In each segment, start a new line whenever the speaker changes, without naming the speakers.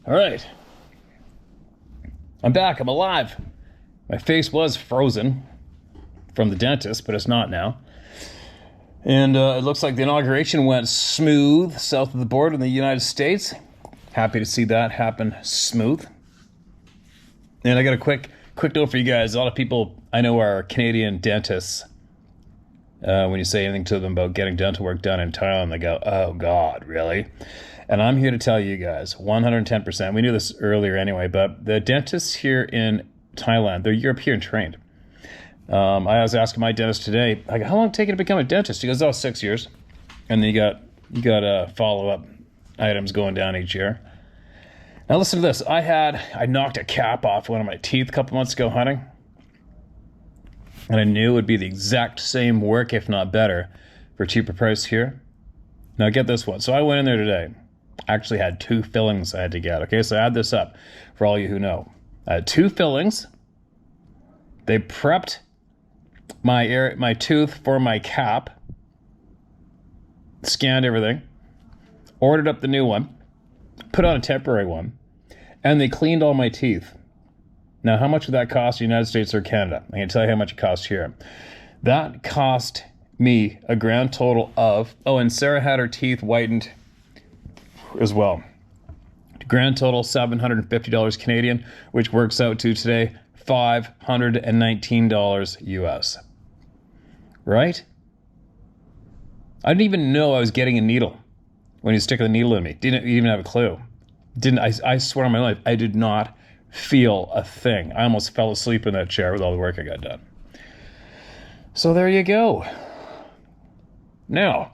All right. I'm back. I'm alive. My face was frozen from the dentist, but it's not now. And it looks like the inauguration went smooth south of the border in the United States. Happy to see that happen smooth. And I got a quick note for you guys. A lot of people I know are Canadian dentists. When you say anything to them about getting dental work done in Thailand, they go, "Oh God, really?" And I'm here to tell you guys, 110%. We knew this earlier anyway, but the dentists here in Thailand, they're European trained. I was asking my dentist today, like, how long did it take you to become a dentist? He goes, 6 years. And then you got follow-up items going down each year. Now listen to this. I knocked a cap off one of my teeth a couple months ago hunting. And I knew it would be the exact same work, if not better, for a cheaper price here. Now get this one. So I went in there today. I actually had 2 fillings I had to get. Okay, so I add this up for all you who know. I had 2 fillings. They prepped my tooth for my cap. Scanned everything. Ordered up the new one. Put on a temporary one. And they cleaned all my teeth. Now, how much would that cost in the United States or Canada? I can tell you how much it cost here. That cost me a grand total of... Oh, and Sarah had her teeth whitened as well. Grand total, $750 Canadian, which works out to today $519 US. Right? I didn't even know I was getting a needle when he was sticking the needle in me. Didn't even have a clue. I swear on my life, I did not feel a thing. I almost fell asleep in that chair with all the work I got done. So there you go. Now,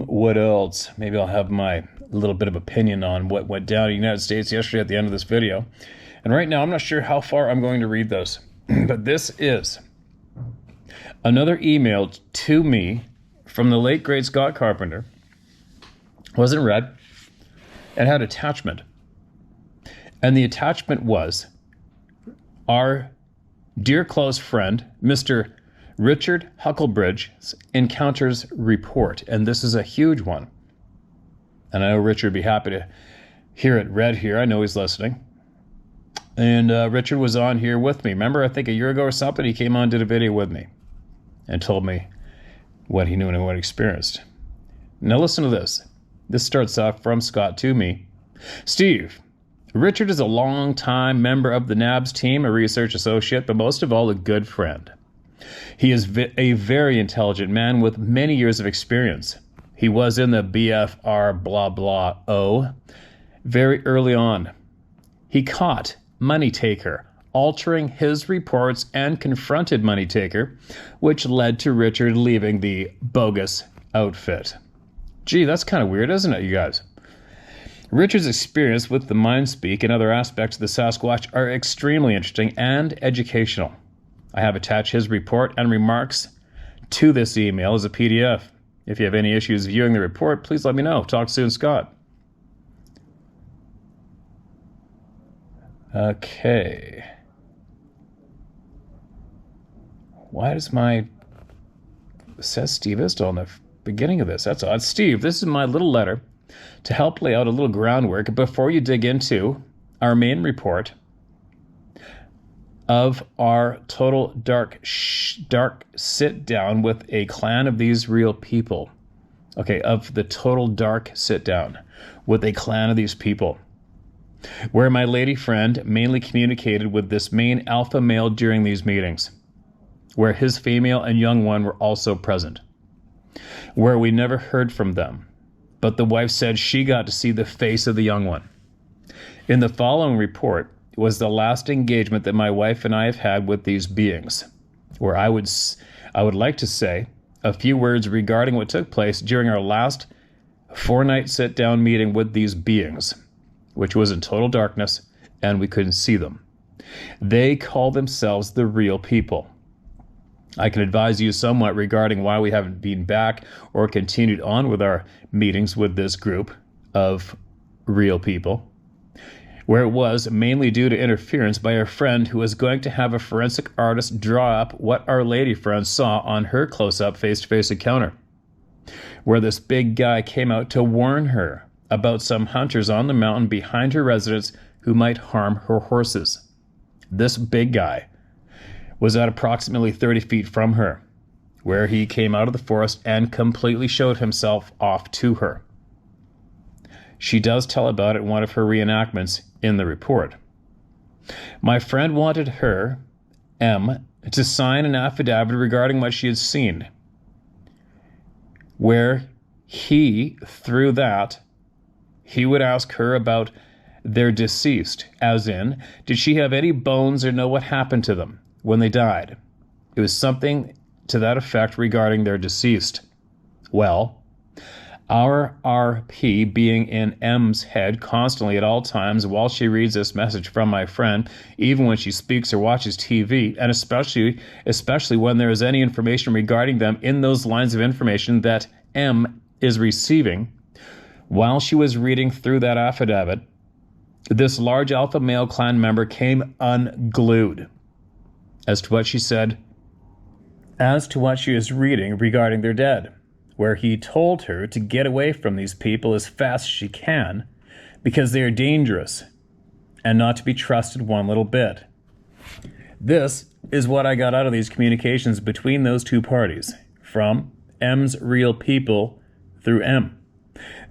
what else? Maybe I'll have my little bit of opinion on what went down in the United States yesterday at the end of this video. And right now, I'm not sure how far I'm going to read this, but this is another email to me from the late great Scott Carpenter. Wasn't read. It had attachment. And the attachment was our dear close friend, Mr. Richard Hucklebridge's Encounters Report. And this is a huge one. And I know Richard would be happy to hear it read here. I know he's listening. And Richard was on here with me. Remember, I think a year ago or something, he came on and did a video with me and told me what he knew and what he experienced. Now listen to this. This starts off from Scott to me. Steve, Richard is a long-time member of the NABS team, a research associate, but most of all, a good friend. He is a very intelligent man with many years of experience. He was in the BFR blah blah O very early on. He caught Money Taker, altering his reports and confronted Money Taker, which led to Richard leaving the bogus outfit. Gee, that's kind of weird, isn't it, you guys? Richard's experience with the mind speak and other aspects of the Sasquatch are extremely interesting and educational. I have attached his report and remarks to this email as a PDF. If you have any issues viewing the report, please let me know. Talk soon, Scott. Okay. Why does it says Steve Isdall in the beginning of this? That's odd. Steve, this is my little letter to help lay out a little groundwork before you dig into our main report of our total dark sit down with a clan of these real people. Okay, of the total dark sit down with a clan of these people, where my lady friend mainly communicated with this main alpha male during these meetings, where his female and young one were also present, where we never heard from them, but the wife said she got to see the face of the young one. In the following report was the last engagement that my wife and I have had with these beings, where I would like to say a few words regarding what took place during our last 4-night sit-down meeting with these beings, which was in total darkness and we couldn't see them. They call themselves the real people. I can advise you somewhat regarding why we haven't been back or continued on with our meetings with this group of real people, where it was mainly due to interference by a friend who was going to have a forensic artist draw up what our lady friend saw on her close-up face-to-face encounter, where this big guy came out to warn her about some hunters on the mountain behind her residence who might harm her horses. This big guy was at approximately 30 feet from her, where he came out of the forest and completely showed himself off to her. She does tell about it in one of her reenactments in the report. My friend wanted her, M, to sign an affidavit regarding what she had seen, where through that, he would ask her about their deceased, as in, did she have any bones or know what happened to them when they died? It was something to that effect regarding their deceased. Well, our RP being in M's head constantly at all times while she reads this message from my friend, even when she speaks or watches TV, and especially when there is any information regarding them in those lines of information that M is receiving, while she was reading through that affidavit, this large alpha male clan member came unglued as to what she is reading regarding their dead, where he told her to get away from these people as fast as she can because they are dangerous and not to be trusted one little bit. This is what I got out of these communications between those two parties, from M's real people through M.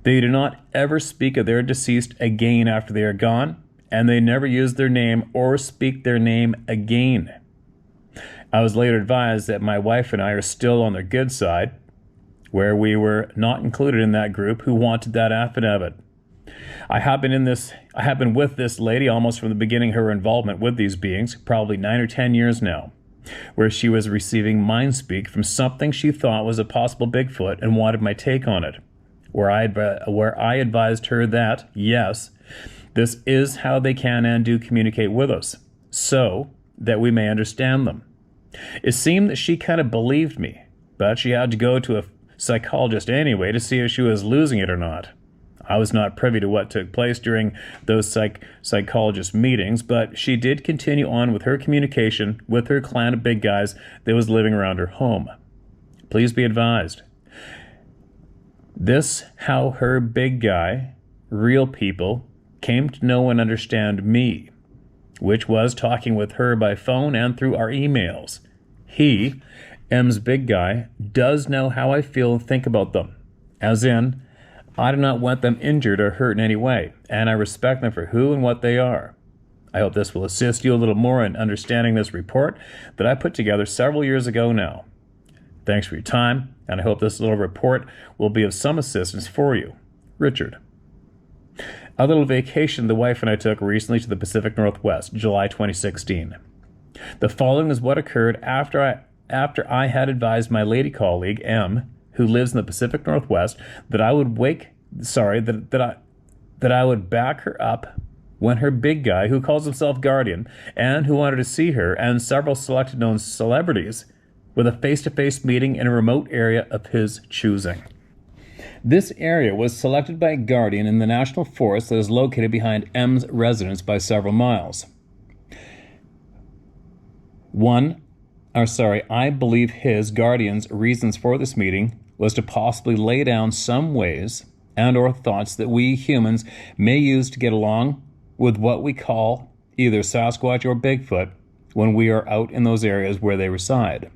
They do not ever speak of their deceased again after they are gone, and they never use their name or speak their name again. I was later advised that my wife and I are still on their good side, where we were not included in that group who wanted that affidavit. I have been with this lady almost from the beginning of her involvement with these beings, probably 9 or 10 years now, where she was receiving mind speak from something she thought was a possible Bigfoot and wanted my take on it, where I advised her that, yes, this is how they can and do communicate with us, so that we may understand them. It seemed that she kind of believed me, but she had to go to a psychologist anyway to see if she was losing it or not. I was not privy to what took place during those psychologist meetings, but she did continue on with her communication with her clan of big guys that was living around her home. Please be advised. This how her big guy, real people, came to know and understand me, which was talking with her by phone and through our emails. He, M's big guy, does know how I feel and think about them, as in, I do not want them injured or hurt in any way, and I respect them for who and what they are. I hope this will assist you a little more in understanding this report that I put together several years ago now. Thanks for your time, and I hope this little report will be of some assistance for you. Richard. A little vacation the wife and I took recently to the Pacific Northwest, July 2016. The following is what occurred after I had advised my lady colleague, M, who lives in the Pacific Northwest, that I would back her up when her big guy, who calls himself Guardian, and who wanted to see her, and several selected known celebrities, with a face-to-face meeting in a remote area of his choosing. This area was selected by Guardian in the national forest that is located behind M's residence by several miles. I believe his, Guardian's, reasons for this meeting was to possibly lay down some ways and or thoughts that we humans may use to get along with what we call either Sasquatch or Bigfoot when we are out in those areas where they reside.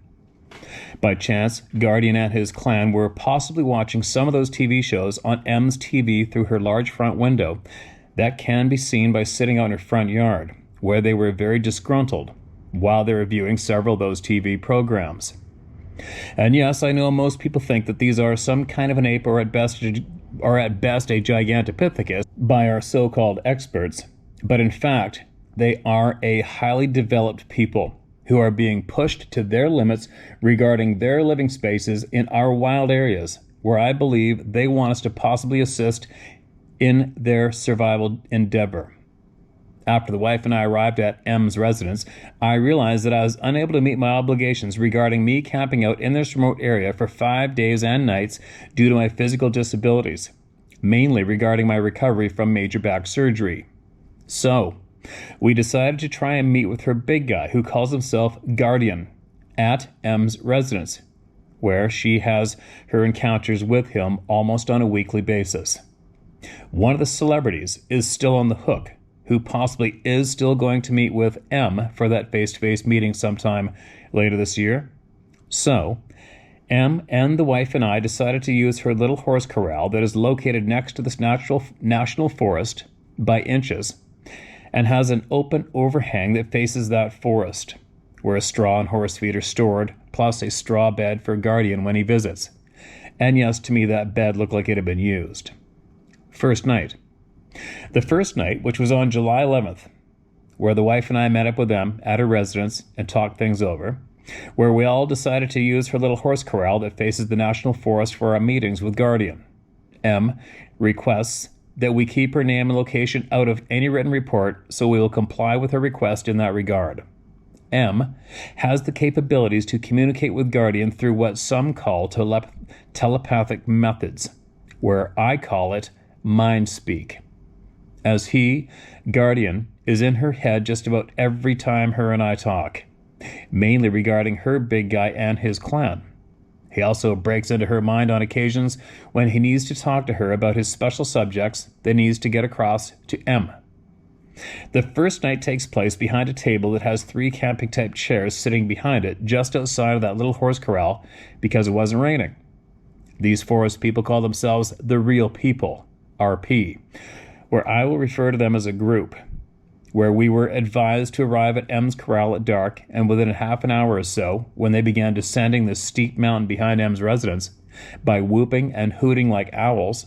By chance, Guardian and his clan were possibly watching some of those TV shows on M's TV through her large front window that can be seen by sitting out in her front yard, where they were very disgruntled while they were viewing several of those TV programs. And yes, I know most people think that these are some kind of an ape or at best a Gigantopithecus by our so-called experts, but in fact, they are a highly developed people who are being pushed to their limits regarding their living spaces in our wild areas, where I believe they want us to possibly assist in their survival endeavor. After the wife and I arrived at M's residence, I realized that I was unable to meet my obligations regarding me camping out in this remote area for 5 days and nights due to my physical disabilities, mainly regarding my recovery from major back surgery. So, we decided to try and meet with her big guy, who calls himself Guardian, at M's residence, where she has her encounters with him almost on a weekly basis. One of the celebrities is still on the hook, who possibly is still going to meet with M for that face-to-face meeting sometime later this year. So, M and the wife and I decided to use her little horse corral that is located next to this national forest by inches and has an open overhang that faces that forest, where a straw and horse feed are stored, plus a straw bed for Guardian when he visits. And yes, to me that bed looked like it had been used. First night. The first night, which was on July 11th, where the wife and I met up with them at her residence and talked things over, where we all decided to use her little horse corral that faces the national forest for our meetings with Guardian. M requests that we keep her name and location out of any written report, so we will comply with her request in that regard. M has the capabilities to communicate with Guardian through what some call telepathic methods, where I call it mind speak, as he, Guardian, is in her head just about every time her and I talk, mainly regarding her big guy and his clan. He also breaks into her mind on occasions when he needs to talk to her about his special subjects that he needs to get across to M. The first night takes place behind a table that has 3 camping-type chairs sitting behind it just outside of that little horse corral because it wasn't raining. These forest people call themselves the Real People, RP, where I will refer to them as a group, where we were advised to arrive at M's corral at dark, and within a half an hour or so, when they began descending the steep mountain behind M's residence, by whooping and hooting like owls,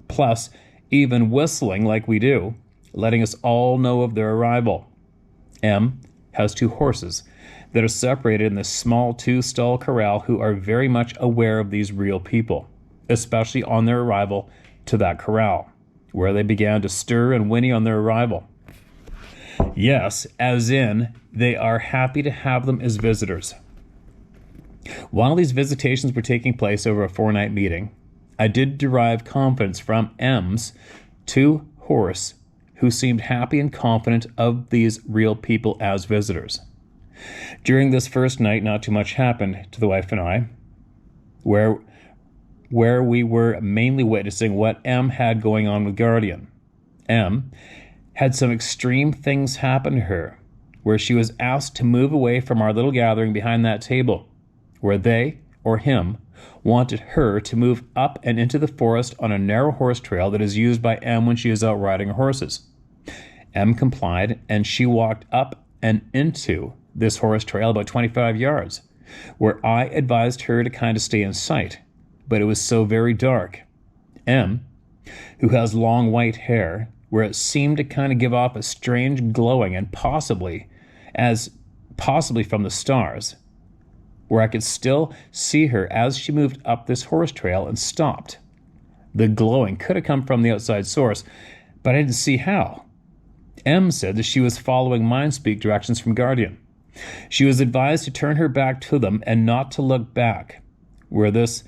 plus even whistling like we do, letting us all know of their arrival. M has 2 horses that are separated in this small 2-stall corral who are very much aware of these real people, especially on their arrival to that corral, where they began to stir and whinny on their arrival. Yes, as in, they are happy to have them as visitors. While these visitations were taking place over a 4-night meeting, I did derive confidence from M's 2 horse, who seemed happy and confident of these real people as visitors. During this first night, not too much happened to the wife and I, where we were mainly witnessing what M had going on with Guardian. M had some extreme things happen to her, where she was asked to move away from our little gathering behind that table, where they, or him, wanted her to move up and into the forest on a narrow horse trail that is used by M when she is out riding her horses. M complied, and she walked up and into this horse trail about 25 yards, where I advised her to kind of stay in sight, but it was so very dark. M, who has long white hair, where it seemed to kind of give off a strange glowing and possibly from the stars, where I could still see her as she moved up this horse trail and stopped. The glowing could have come from the outside source, but I didn't see how. M said that she was following mind-speak directions from Guardian. She was advised to turn her back to them and not to look back, where this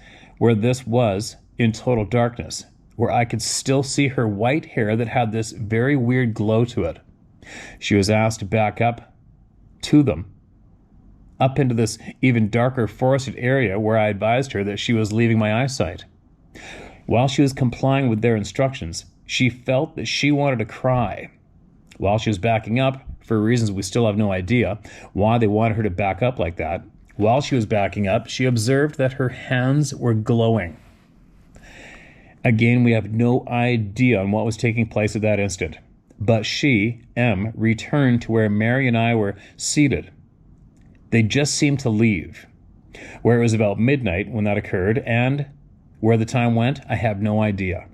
was in total darkness, where I could still see her white hair that had this very weird glow to it. She was asked to back up to them, up into this even darker forested area where I advised her that she was leaving my eyesight. While she was complying with their instructions, she felt that she wanted to cry. While she was backing up, for reasons we still have no idea why they wanted her to back up like that, while she was backing up, she observed that her hands were glowing. Again, we have no idea on what was taking place at that instant, but she, M, returned to where Mary and I were seated. They just seemed to leave, where it was about midnight when that occurred, and where the time went, I have no idea.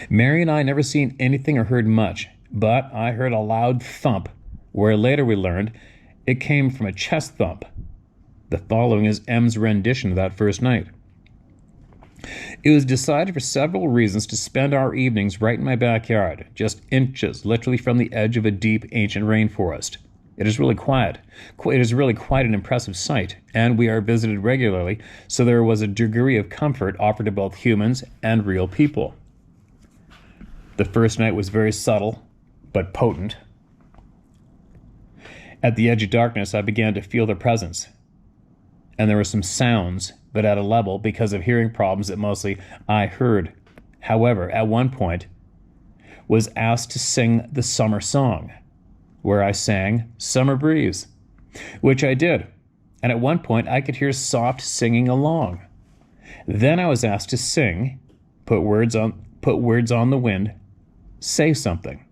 Mary and I never seen anything or heard much, but I heard a loud thump, where later we learned it came from a chest thump. The following is M's rendition of that first night. It was decided for several reasons to spend our evenings right in my backyard, just inches literally from the edge of a deep ancient rainforest. It is really quiet. It is really quite an impressive sight, and we are visited regularly, so there was a degree of comfort offered to both humans and real people. The first night was very subtle, but potent. At the edge of darkness, I began to feel their presence, and there were some sounds, but at a level, because of hearing problems that mostly I heard, However, at one point, was asked to sing the summer song, where I sang Summer Breeze, which I did. And at one point, I could hear soft singing along. Then I was asked to sing, put words on the wind, say something,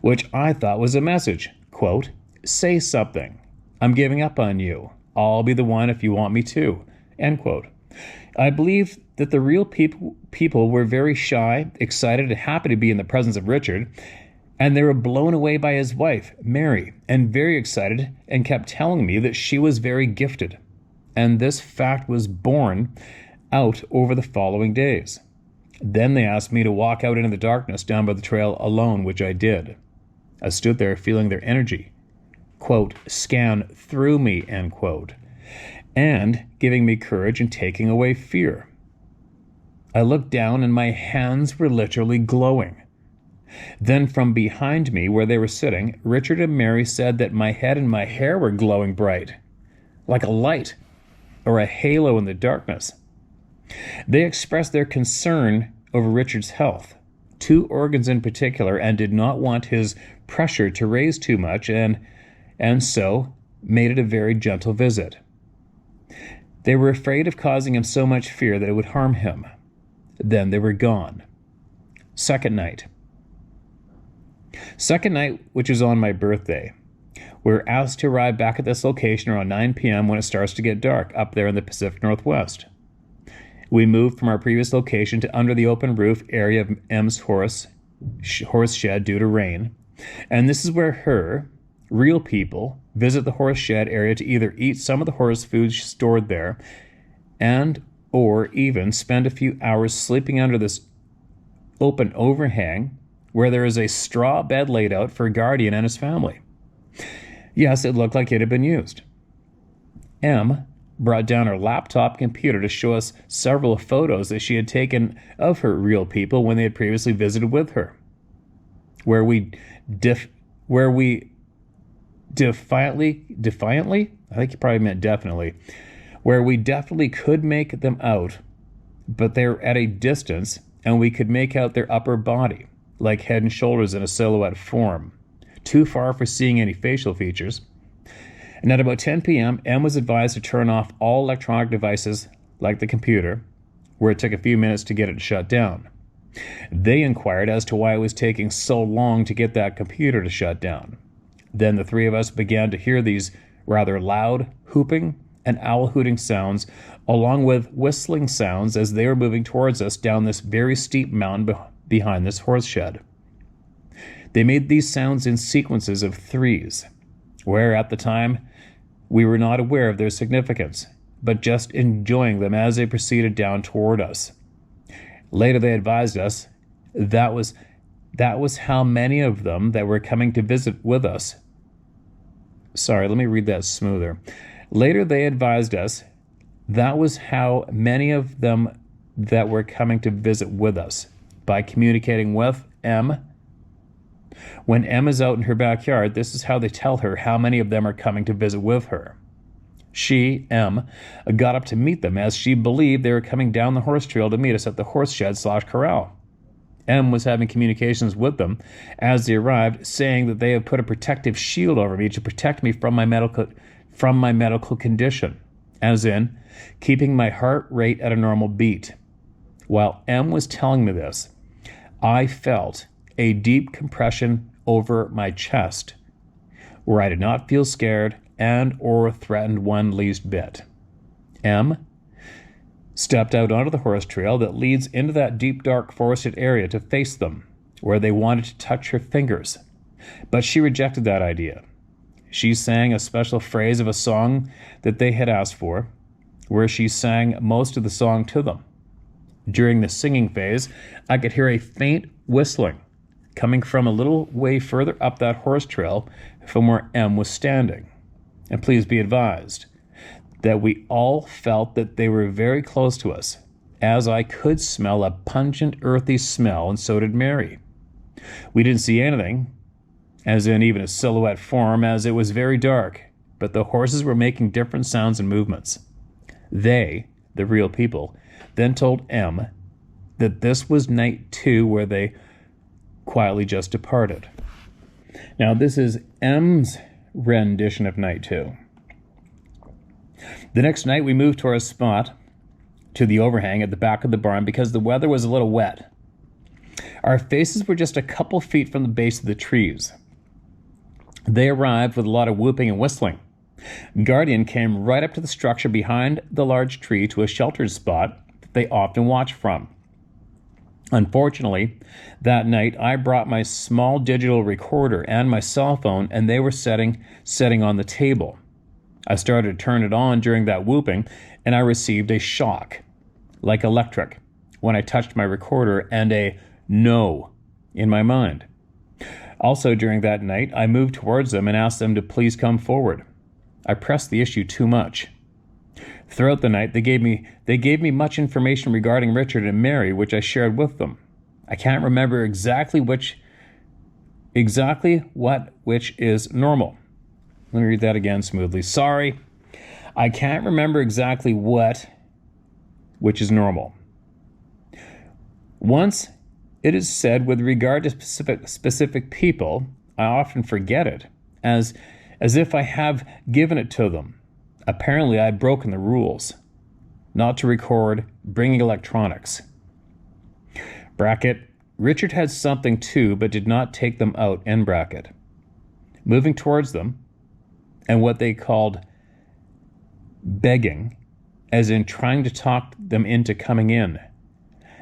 which I thought was a message. Quote, say something. I'm giving up on you. I'll be the one if you want me to. End quote. I believe that the real people were very shy, excited, and happy to be in the presence of Richard, and they were blown away by his wife, Mary, and very excited, and kept telling me that she was very gifted. And this fact was borne out over the following days. Then they asked me to walk out into the darkness down by the trail alone, which I did. I stood there feeling their energy, quote, scan through me, end quote, and giving me courage and taking away fear. I looked down and my hands were literally glowing. Then from behind me, where they were sitting, Richard and Mary said that my head and my hair were glowing bright, like a light or a halo in the darkness. They expressed their concern over Richard's health, 2 organs in particular, and did not want his pressure to raise too much, and so made it a very gentle visit. They were afraid of causing him so much fear that it would harm him. Then they were gone. Second night, which is on my birthday, we were asked to arrive back at this location around 9 p.m. when it starts to get dark up there in the Pacific Northwest. We moved from our previous location to under the open roof area of M's horse shed due to rain, and this is where her, real people, visit the horse shed area to either eat some of the horse food stored there and or even spend a few hours sleeping under this open overhang where there is a straw bed laid out for a guardian and his family. Yes, it looked like it had been used. M brought down her laptop computer to show us several photos that she had taken of her real people when they had previously visited with her, where we defiantly, I think he probably meant definitely, where we definitely could make them out, but they were at a distance and we could make out their upper body, like head and shoulders in a silhouette form, too far for seeing any facial features. And at about 10 p.m., M was advised to turn off all electronic devices, like the computer, where it took a few minutes to get it shut down. They inquired as to why it was taking so long to get that computer to shut down. Then the 3 of us began to hear these rather loud whooping and owl hooting sounds, along with whistling sounds as they were moving towards us down this very steep mountain behind this horse shed. They made these sounds in sequences of 3s, where at the time we were not aware of their significance, but just enjoying them as they proceeded down toward us. Later they advised us that was how many of them that were coming to visit with us. Sorry, let me read that smoother. Later they advised us that was how many of them that were coming to visit with us by communicating with M. When M is out in her backyard, this is how they tell her how many of them are coming to visit with her. She, M, got up to meet them as she believed they were coming down the horse trail to meet us at the horse shed/corral. M was having communications with them as they arrived, saying that they have put a protective shield over me to protect me from my medical condition, as in keeping my heart rate at a normal beat. While M was telling me this, I felt a deep compression over my chest, where I did not feel scared and or threatened one least bit. M stepped out onto the horse trail that leads into that deep, dark, forested area to face them, where they wanted to touch her fingers. But she rejected that idea. She sang a special phrase of a song that they had asked for, where she sang most of the song to them. During the singing phase, I could hear a faint whistling coming from a little way further up that horse trail from where M was standing. And please be advised that we all felt that they were very close to us, as I could smell a pungent, earthy smell, and so did Mary. We didn't see anything, as in even a silhouette form, as it was very dark, but the horses were making different sounds and movements. They, the real people, then told M that this was night 2 where they quietly just departed. Now, this is M's rendition of night 2. The next night, we moved to our spot to the overhang at the back of the barn because the weather was a little wet. Our faces were just a couple feet from the base of the trees. They arrived with a lot of whooping and whistling. Guardian came right up to the structure behind the large tree to a sheltered spot that they often watch from. Unfortunately, that night I brought my small digital recorder and my cell phone, and they were setting on the table. I started to turn it on during that whooping, and I received a shock, like electric, when I touched my recorder and a no in my mind. Also during that night, I moved towards them and asked them to please come forward. I pressed the issue too much. Throughout the night, they gave me much information regarding Richard and Mary, which I shared with them. I can't remember exactly which is normal. Let me read that again smoothly. Sorry, I can't remember exactly which is normal. Once it is said with regard to specific people, I often forget it, as if I have given it to them. Apparently, I had broken the rules, not to record bringing electronics. Bracket, Richard had something too, but did not take them out, end bracket. Moving towards them, and what they called begging, as in trying to talk them into coming in.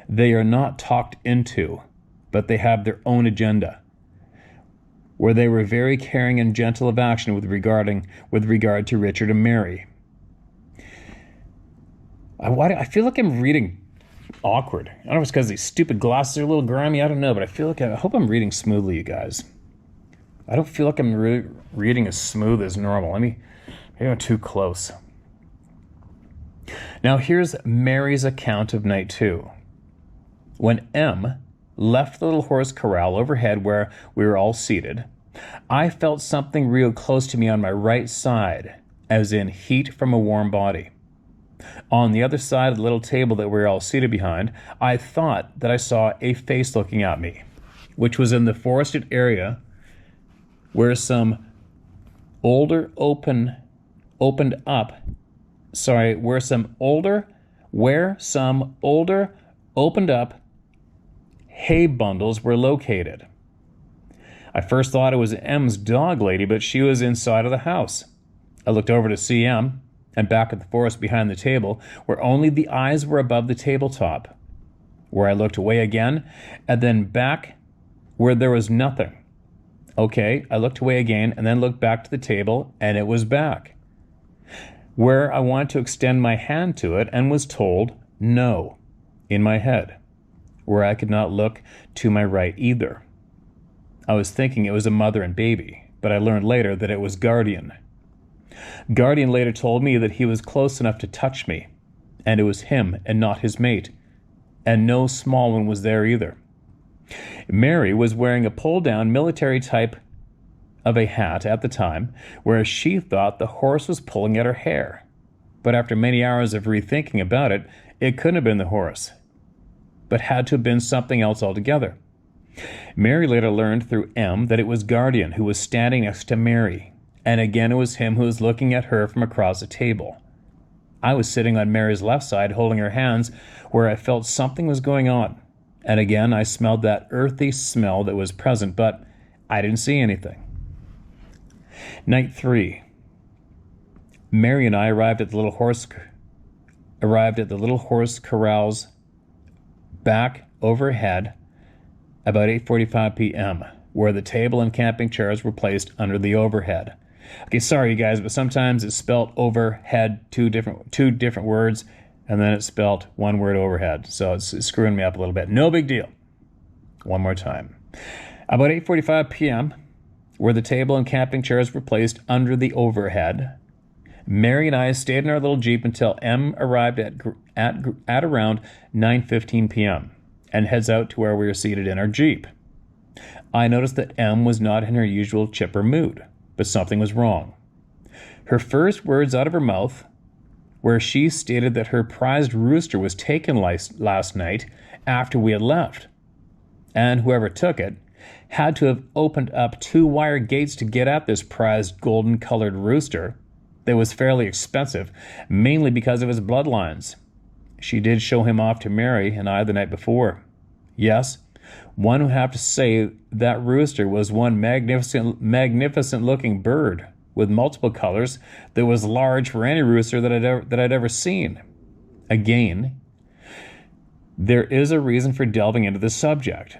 They are not talked into, but they have their own agenda, where they were very caring and gentle of action with regard to Richard and Mary. I feel like I'm reading awkward. I don't know if it's because these stupid glasses are a little grimy. I don't know, but I hope I'm reading smoothly, you guys. I don't feel like I'm reading as smooth as normal. Maybe I'm too close. Now here's Mary's account of night 2. When M left the little horse corral overhead where we were all seated, I felt something real close to me on my right side, as in heat from a warm body. On the other side of the little table that we were all seated behind, I thought that I saw a face looking at me, which was in the forested area where some older opened up hay bundles were located. I first thought it was M's dog lady, but she was inside of the house. I looked over to see M and back at the forest behind the table, where only the eyes were above the tabletop, where I looked away again, and then back where there was nothing. Okay, I looked away again and then looked back to the table, and it was back, where I wanted to extend my hand to it and was told no in my head, where I could not look to my right either. I was thinking it was a mother and baby, but I learned later that it was Guardian. Guardian later told me that he was close enough to touch me, and it was him and not his mate, and no small one was there either. Mary was wearing a pull-down military type of a hat at the time, whereas she thought the horse was pulling at her hair. But after many hours of rethinking about it, it couldn't have been the horse, but had to have been something else altogether. Mary later learned through M that it was Guardian who was standing next to Mary, and again it was him who was looking at her from across the table. I was sitting on Mary's left side holding her hands, where I felt something was going on, and again I smelled that earthy smell that was present, but I didn't see anything. Night 3. Mary and I arrived at the little horse corrals back overhead about 8:45 p.m., where the table and camping chairs were placed under the overhead. Okay, sorry you guys, but sometimes it's spelled overhead two different words, and then it's spelled one word overhead, so it's screwing me up a little bit. No big deal. One more time. About 8:45 p.m., where the table and camping chairs were placed under the overhead, Mary and I stayed in our little Jeep until M arrived at around 9:15 p.m. and heads out to where we were seated in our Jeep. I noticed that M was not in her usual chipper mood, but something was wrong. Her first words out of her mouth, where she stated that her prized rooster was taken last night after we had left. And whoever took it had to have opened up 2 wire gates to get at this prized golden-colored rooster that was fairly expensive, mainly because of his bloodlines. She did show him off to Mary and I the night before. Yes, one would have to say that rooster was one magnificent-looking bird with multiple colors that was large for any rooster that I'd ever seen. Again, there is a reason for delving into this subject.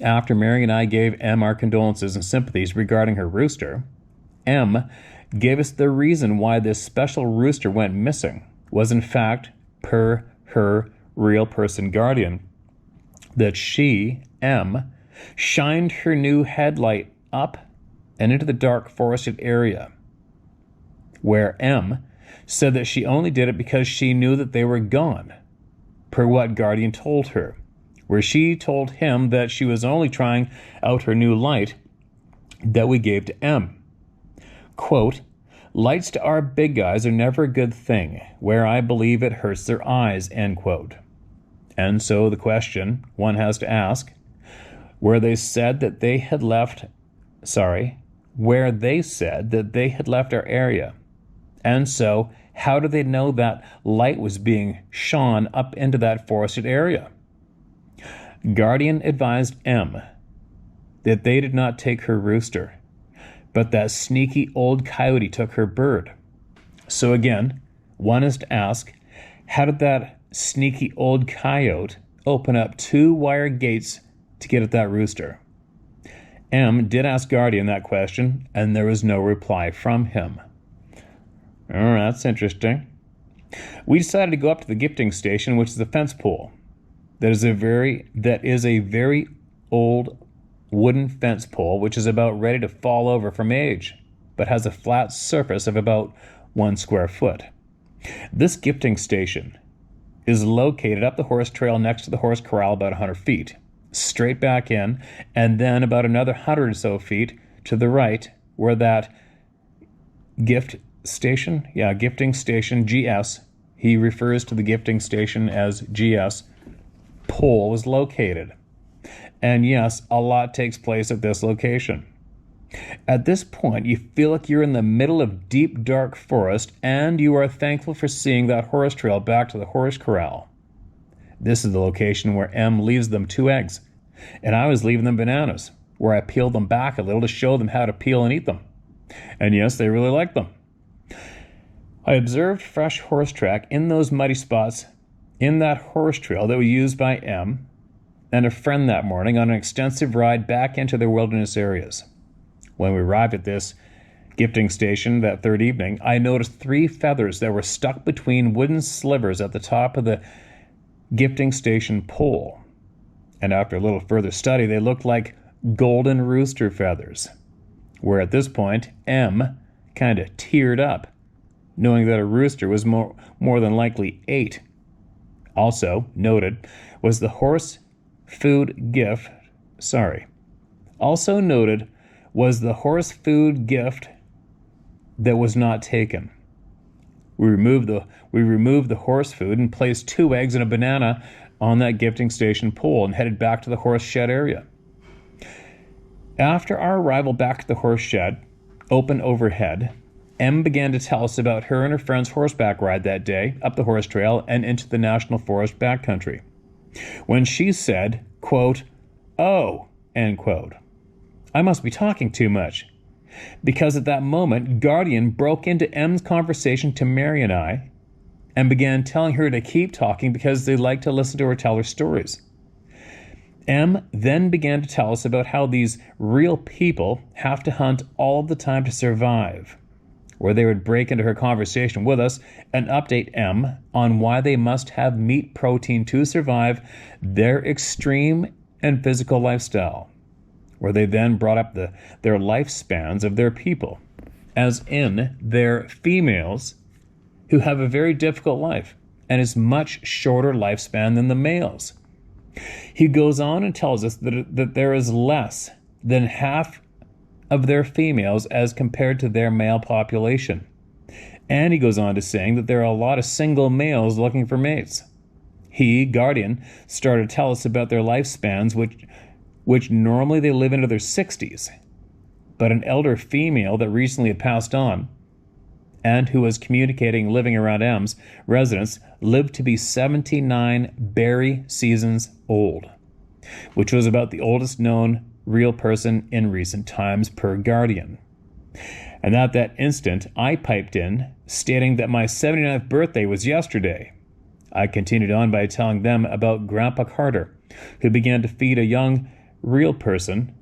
After Mary and I gave Em our condolences and sympathies regarding her rooster, Em gave us the reason why this special rooster went missing was in fact, per her real person guardian, that she, Em, shined her new headlight up and into the dark forested area, where Em said that she only did it because she knew that they were gone, per what guardian told her, where she told him that she was only trying out her new light that we gave to Em. Quote, lights to our big guys are never a good thing, where I believe it hurts their eyes, end quote. And so the question one has to ask, where they said that they had left our area. And so how do they know that light was being shone up into that forested area? Guardian advised Em that they did not take her rooster, but that sneaky old coyote took her bird. So again, one is to ask, how did that sneaky old coyote open up 2 wire gates to get at that rooster? Em did ask Guardian that question, and there was no reply from him. Oh, that's interesting. We decided to go up to the gifting station, which is a fence pole. That is a very old wooden fence pole, which is about ready to fall over from age, but has a flat surface of about 1 square foot. This gifting station is located up the horse trail next to the horse corral about 100 feet, straight back in, and then about another 100 or so feet to the right, where that gifting station, GS, he refers to the gifting station as GS, pole was located. And yes, a lot takes place at this location. At this point, you feel like you're in the middle of deep, dark forest, and you are thankful for seeing that horse trail back to the horse corral. This is the location where Em leaves them 2 eggs, and I was leaving them bananas, where I peeled them back a little to show them how to peel and eat them. And yes, they really liked them. I observed fresh horse track in those muddy spots in that horse trail that was used by Em and a friend that morning on an extensive ride back into their wilderness areas. When we arrived at this gifting station that third evening, I noticed 3 feathers that were stuck between wooden slivers at the top of the gifting station pole. And after a little further study, they looked like golden rooster feathers, where at this point, Em kind of teared up, knowing that a rooster was more than likely 8. Also noted was the horse food gift that was not taken. We removed the horse food and placed 2 eggs and a banana on that gifting station pole and headed back to the horse shed area. After our arrival back at the horse shed, open overhead, Em began to tell us about her and her friend's horseback ride that day up the horse trail and into the National Forest backcountry. When she said, quote, "Oh," end quote, I must be talking too much, because at that moment, Guardian broke into Em's conversation to Mary and I and began telling her to keep talking because they liked to listen to her tell her stories. Em then began to tell us about how these real people have to hunt all of the time to survive, where they would break into her conversation with us and update Em on why they must have meat protein to survive their extreme and physical lifestyle, where they then brought up their lifespans of their people, as in their females who have a very difficult life and is much shorter lifespan than the males. He goes on and tells us that there is less than half of their females as compared to their male population. And he goes on to saying that there are a lot of single males looking for mates. He, Guardian, started to tell us about their lifespans, which normally they live into their 60s. But an elder female that recently had passed on, and who was communicating living around M's residence, lived to be 79 berry seasons old, which was about the oldest known real person in recent times per Guardian. And at that instant, I piped in, stating that my 79th birthday was yesterday. I continued on by telling them about Grandpa Carter, who began to feed a young real person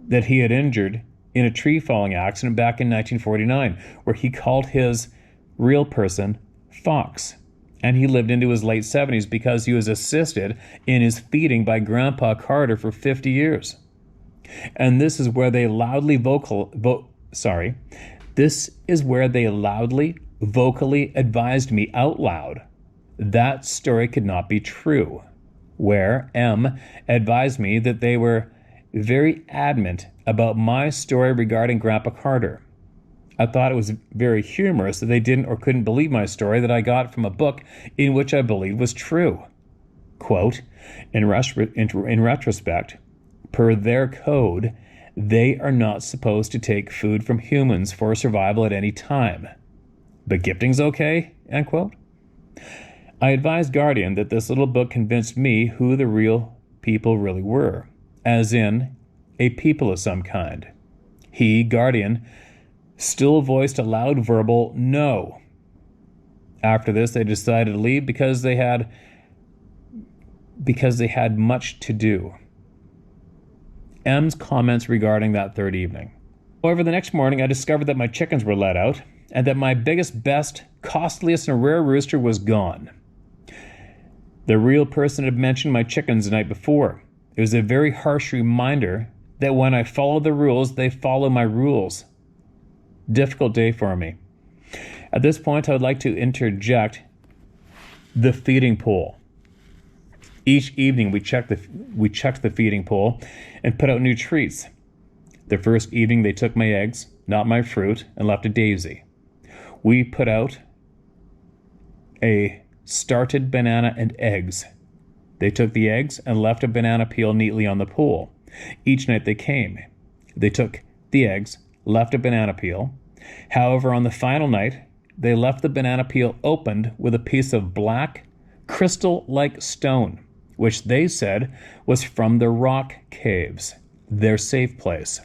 that he had injured in a tree falling accident back in 1949, where he called his real person Fox. And he lived into his late 70s because he was assisted in his feeding by Grandpa Carter for 50 years. And this is where they loudly vocally advised me out loud that story could not be true, where M advised me that they were very adamant about my story regarding Grandpa Carter. I thought it was very humorous that they didn't or couldn't believe my story that I got from a book in which I believed was true. Quote, in retrospect, per their code, they are not supposed to take food from humans for survival at any time. But gifting's okay, end quote. I advised Guardian that this little book convinced me who the real people really were, as in a people of some kind. He, Guardian, still voiced a loud verbal no. After this, they decided to leave because they had much to do. M's comments regarding that third evening. However, the next morning I discovered that my chickens were let out and that my biggest, best, costliest, and rare rooster was gone. The real person had mentioned my chickens the night before. It was a very harsh reminder that when I follow the rules, they follow my rules. Difficult day for me. At this point, I would like to interject the feeding pole. Each evening, we checked the feeding pole and put out new treats. The first evening, they took my eggs, not my fruit, and left a daisy. We put out a started banana and eggs. They took the eggs and left a banana peel neatly on the pole. Each night they came. They took the eggs, left a banana peel. However, on the final night, they left the banana peel opened with a piece of black, crystal-like stone, which they said was from the rock caves, their safe place.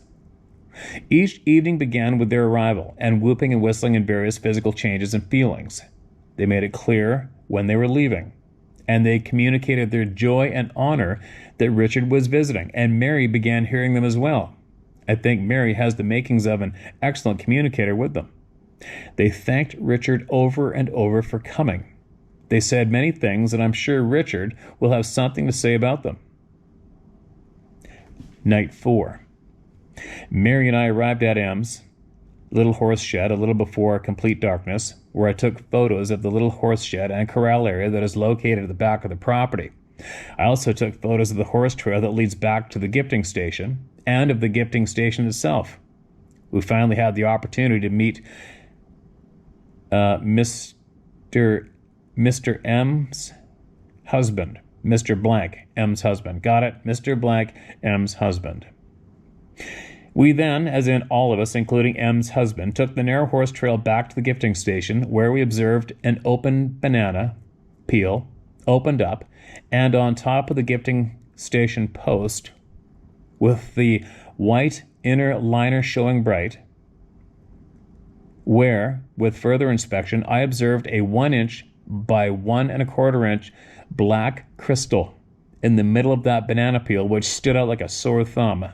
Each evening began with their arrival and whooping and whistling and various physical changes and feelings. They made it clear when they were leaving, and they communicated their joy and honor that Richard was visiting, and Mary began hearing them as well. I think Mary has the makings of an excellent communicator with them. They thanked Richard over and over for coming. They said many things, and I'm sure Richard will have something to say about them. Night 4. Mary and I arrived at M's little horse shed a little before complete darkness, where I took photos of the little horse shed and corral area that is located at the back of the property. I also took photos of the horse trail that leads back to the gifting station and of the gifting station itself. We finally had the opportunity to meet Mr. M's husband. Mr. Blank, M's husband. Got it? Mr. Blank, M's husband. We then, as in all of us, including M's husband, took the narrow horse trail back to the gifting station, where we observed an open banana peel, opened up, and on top of the gifting station post, with the white inner liner showing bright, where, with further inspection, I observed a 1-inch by 1 1/4 inch black crystal in the middle of that banana peel, which stood out like a sore thumb.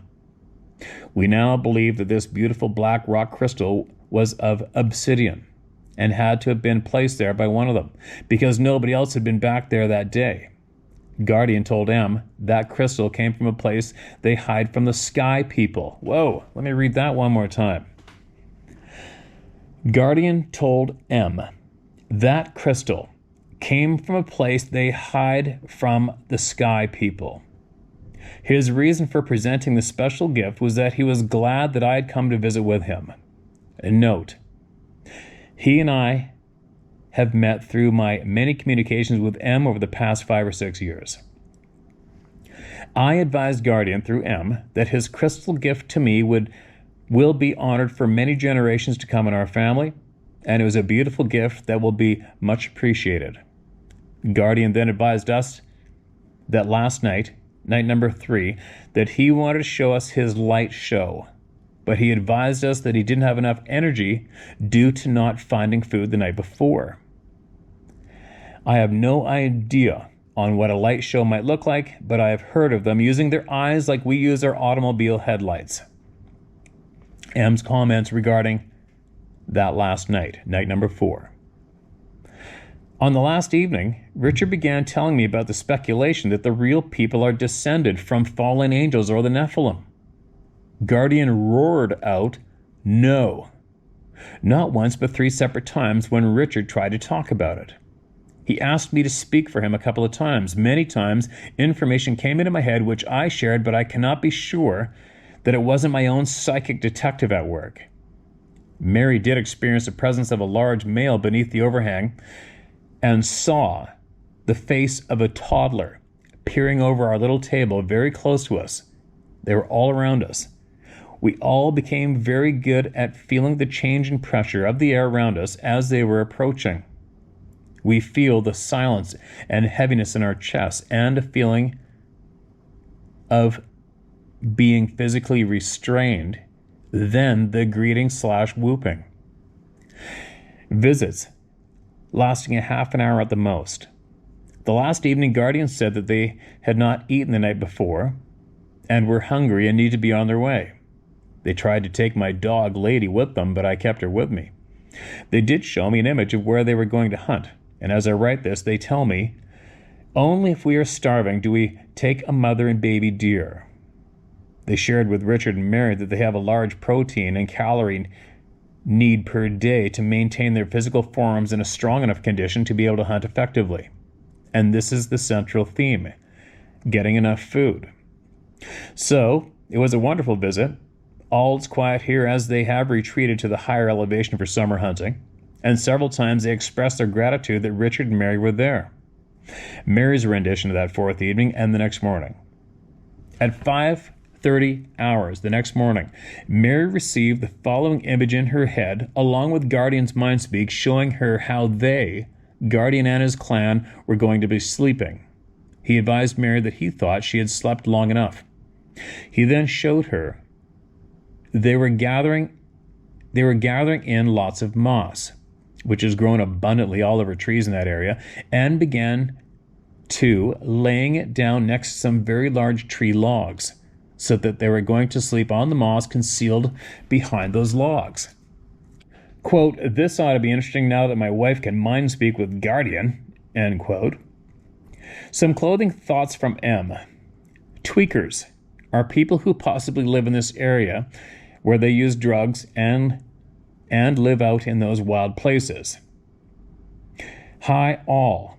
We now believe that this beautiful black rock crystal was of obsidian and had to have been placed there by one of them, because nobody else had been back there that day. Guardian told M that crystal came from a place they hide from the sky people. Whoa, let me read that one more time. Guardian told M that crystal came from a place they hide from the sky people. His reason for presenting the special gift was that he was glad that I had come to visit with him. And note, he and I have met through my many communications with M over the past 5 or 6 years. I advised Guardian through M that his crystal gift to me will be honored for many generations to come in our family, and it was a beautiful gift that will be much appreciated. Guardian then advised us that last night, night number 3, that he wanted to show us his light show, but he advised us that he didn't have enough energy due to not finding food the night before. I have no idea on what a light show might look like, but I have heard of them using their eyes like we use our automobile headlights. M's comments regarding that last night, night number 4. On the last evening, Richard began telling me about the speculation that the real people are descended from fallen angels or the Nephilim. Guardian roared out, "No." Not once, but 3 separate times when Richard tried to talk about it. He asked me to speak for him a couple of times. Many times, information came into my head which I shared, but I cannot be sure that it wasn't my own psychic detective at work. Mary did experience the presence of a large male beneath the overhang and saw the face of a toddler peering over our little table very close to us. They were all around us. We all became very good at feeling the change in pressure of the air around us as they were approaching. We feel the silence and heaviness in our chests and a feeling of being physically restrained, then the greeting/whooping. Visits lasting a half an hour at the most. The last evening, Guardian said that they had not eaten the night before and were hungry and need to be on their way. They tried to take my dog, Lady, with them, but I kept her with me. They did show me an image of where they were going to hunt, and as I write this, they tell me, "Only if we are starving do we take a mother and baby deer." They shared with Richard and Mary that they have a large protein and calorie need per day to maintain their physical forms in a strong enough condition to be able to hunt effectively. And this is the central theme, getting enough food. So, it was a wonderful visit. All's quiet here as they have retreated to the higher elevation for summer hunting, and several times they expressed their gratitude that Richard and Mary were there. Mary's rendition of that 4th evening and the next morning. At 5:30 hours the next morning, Mary received the following image in her head, along with Guardian's mind speak, showing her how they, Guardian and his clan, were going to be sleeping. He advised Mary that he thought she had slept long enough. He then showed her they were gathering in lots of moss, which has grown abundantly all over trees in that area, and began to laying it down next to some very large tree logs, so that they were going to sleep on the moss concealed behind those logs. Quote, "This ought to be interesting now that my wife can mind speak with Guardian," end quote. Some clothing thoughts from M. Tweakers are people who possibly live in this area where they use drugs and live out in those wild places. Hi all.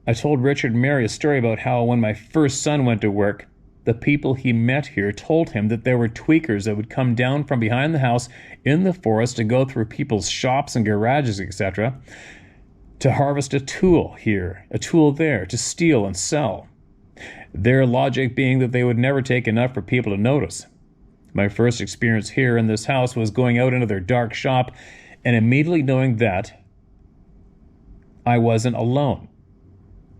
I told Richard and Mary a story about how when my first son went to work, the people he met here told him that there were tweakers that would come down from behind the house in the forest to go through people's shops and garages, etc., to harvest a tool here, a tool there, to steal and sell. Their logic being that they would never take enough for people to notice. My first experience here in this house was going out into their dark shop and immediately knowing that I wasn't alone.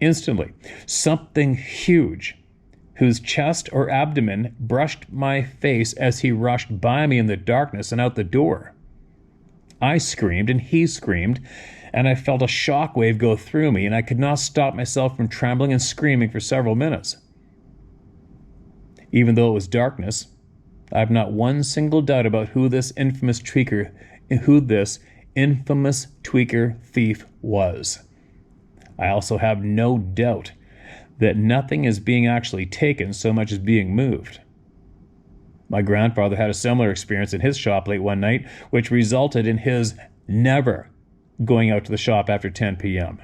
Instantly, something huge, whose chest or abdomen brushed my face as he rushed by me in the darkness and out the door. I screamed and he screamed, and I felt a shock wave go through me, and I could not stop myself from trembling and screaming for several minutes. Even though it was darkness, I have not one single doubt about who this infamous tweaker thief was. I also have no doubt that nothing is being actually taken so much as being moved. My grandfather had a similar experience in his shop late one night, which resulted in his never going out to the shop after 10 p.m.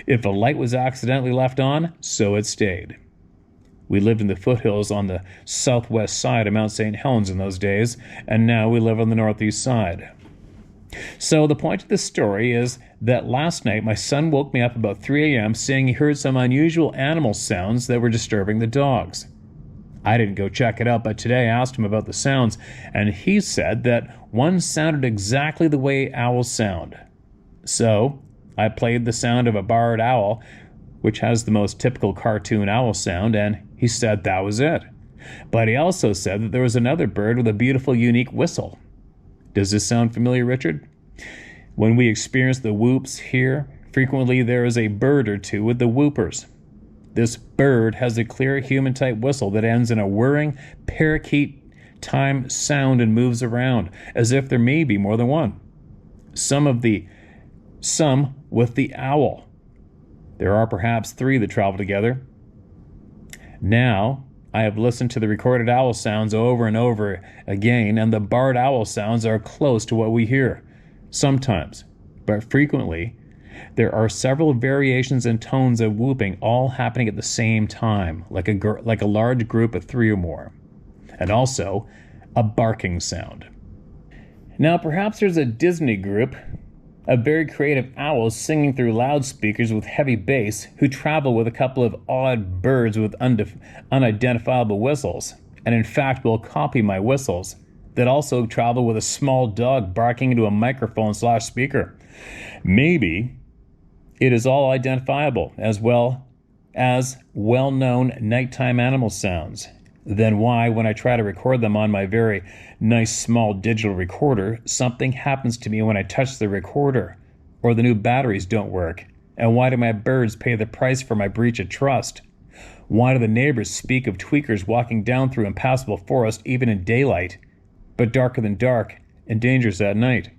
If a light was accidentally left on, so it stayed. We lived in the foothills on the southwest side of Mount St. Helens in those days, and now we live on the northeast side. So the point of this story is that last night my son woke me up about 3 a.m. saying he heard some unusual animal sounds that were disturbing the dogs. I didn't go check it out, but today I asked him about the sounds, and he said that one sounded exactly the way owls sound. So I played the sound of a barred owl, which has the most typical cartoon owl sound, and he said that was it. But he also said that there was another bird with a beautiful, unique whistle. Does this sound familiar, Richard? When we experience the whoops here, frequently there is a bird or two with the whoopers. This bird has a clear human-type whistle that ends in a whirring, parakeet-time sound and moves around, as if there may be more than one. Some with the owl. There are perhaps 3 that travel together. Now, I have listened to the recorded owl sounds over and over again, and the barred owl sounds are close to what we hear. Sometimes, but frequently, there are several variations and tones of whooping all happening at the same time, like a large group of 3 or more. And also, a barking sound. Now, perhaps there's a Disney group of very creative owls singing through loudspeakers with heavy bass who travel with a couple of odd birds with unidentifiable whistles, and in fact will copy my whistles, that also travel with a small dog barking into a microphone/speaker. Maybe it is all identifiable as well as well-known nighttime animal sounds. Then why, when I try to record them on my very nice small digital recorder, something happens to me when I touch the recorder, or the new batteries don't work? And why do my birds pay the price for my breach of trust? Why do the neighbors speak of tweakers walking down through impassable forest even in daylight, but darker than dark and dangerous at night?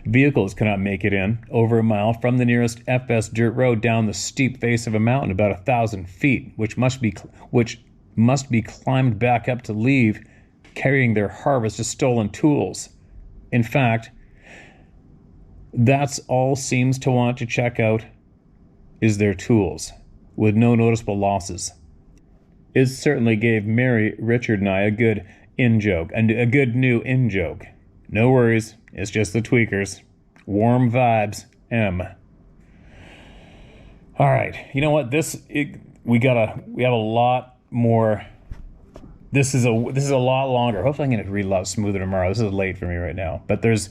Vehicles cannot make it in over a mile from the nearest FS dirt road down the steep face of a mountain about 1,000 feet, which must be climbed back up to leave, carrying their harvest of stolen tools. In fact, that's all seems to want to check out is their tools, with no noticeable losses. It certainly gave Mary, Richard, and I a good in-joke, and a good new in-joke. No worries, it's just the tweakers. Warm vibes, M. All right, you know what? We have a lot more. This is a lot longer. Hopefully I'm going to read a lot smoother tomorrow. This is late for me right now. But there's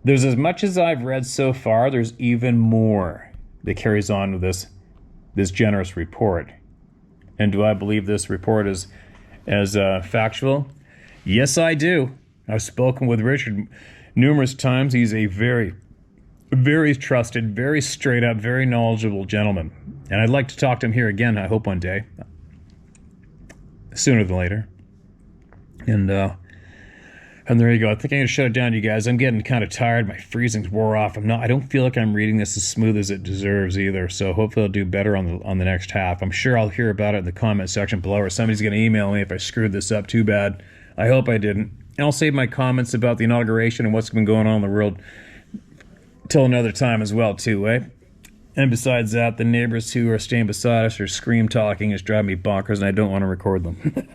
as much as I've read so far. There's even more that carries on with this generous report. And do I believe this report is as factual? Yes, I do. I've spoken with Richard numerous times. He's a very, very trusted, very straight up, very knowledgeable gentleman. And I'd like to talk to him here again, I hope one day. Sooner than later. And there you go. I think I'm going to shut it down, you guys. I'm getting kind of tired. My freezing's wore off. I don't feel like I'm reading this as smooth as it deserves either. So hopefully I'll do better on the next half. I'm sure I'll hear about it in the comment section below, or somebody's going to email me if I screwed this up too bad. I hope I didn't. And I'll save my comments about the inauguration and what's been going on in the world till another time as well, too, eh? And besides that, the neighbors who are staying beside us are scream talking. It's driving me bonkers, and I don't want to record them.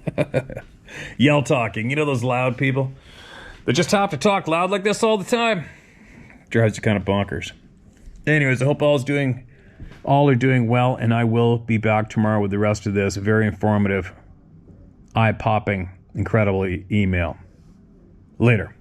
Yell talking. You know those loud people that just have to talk loud like this all the time? Drives you kind of bonkers. Anyways, I hope all are doing well, and I will be back tomorrow with the rest of this very informative, eye-popping, incredible email. Later.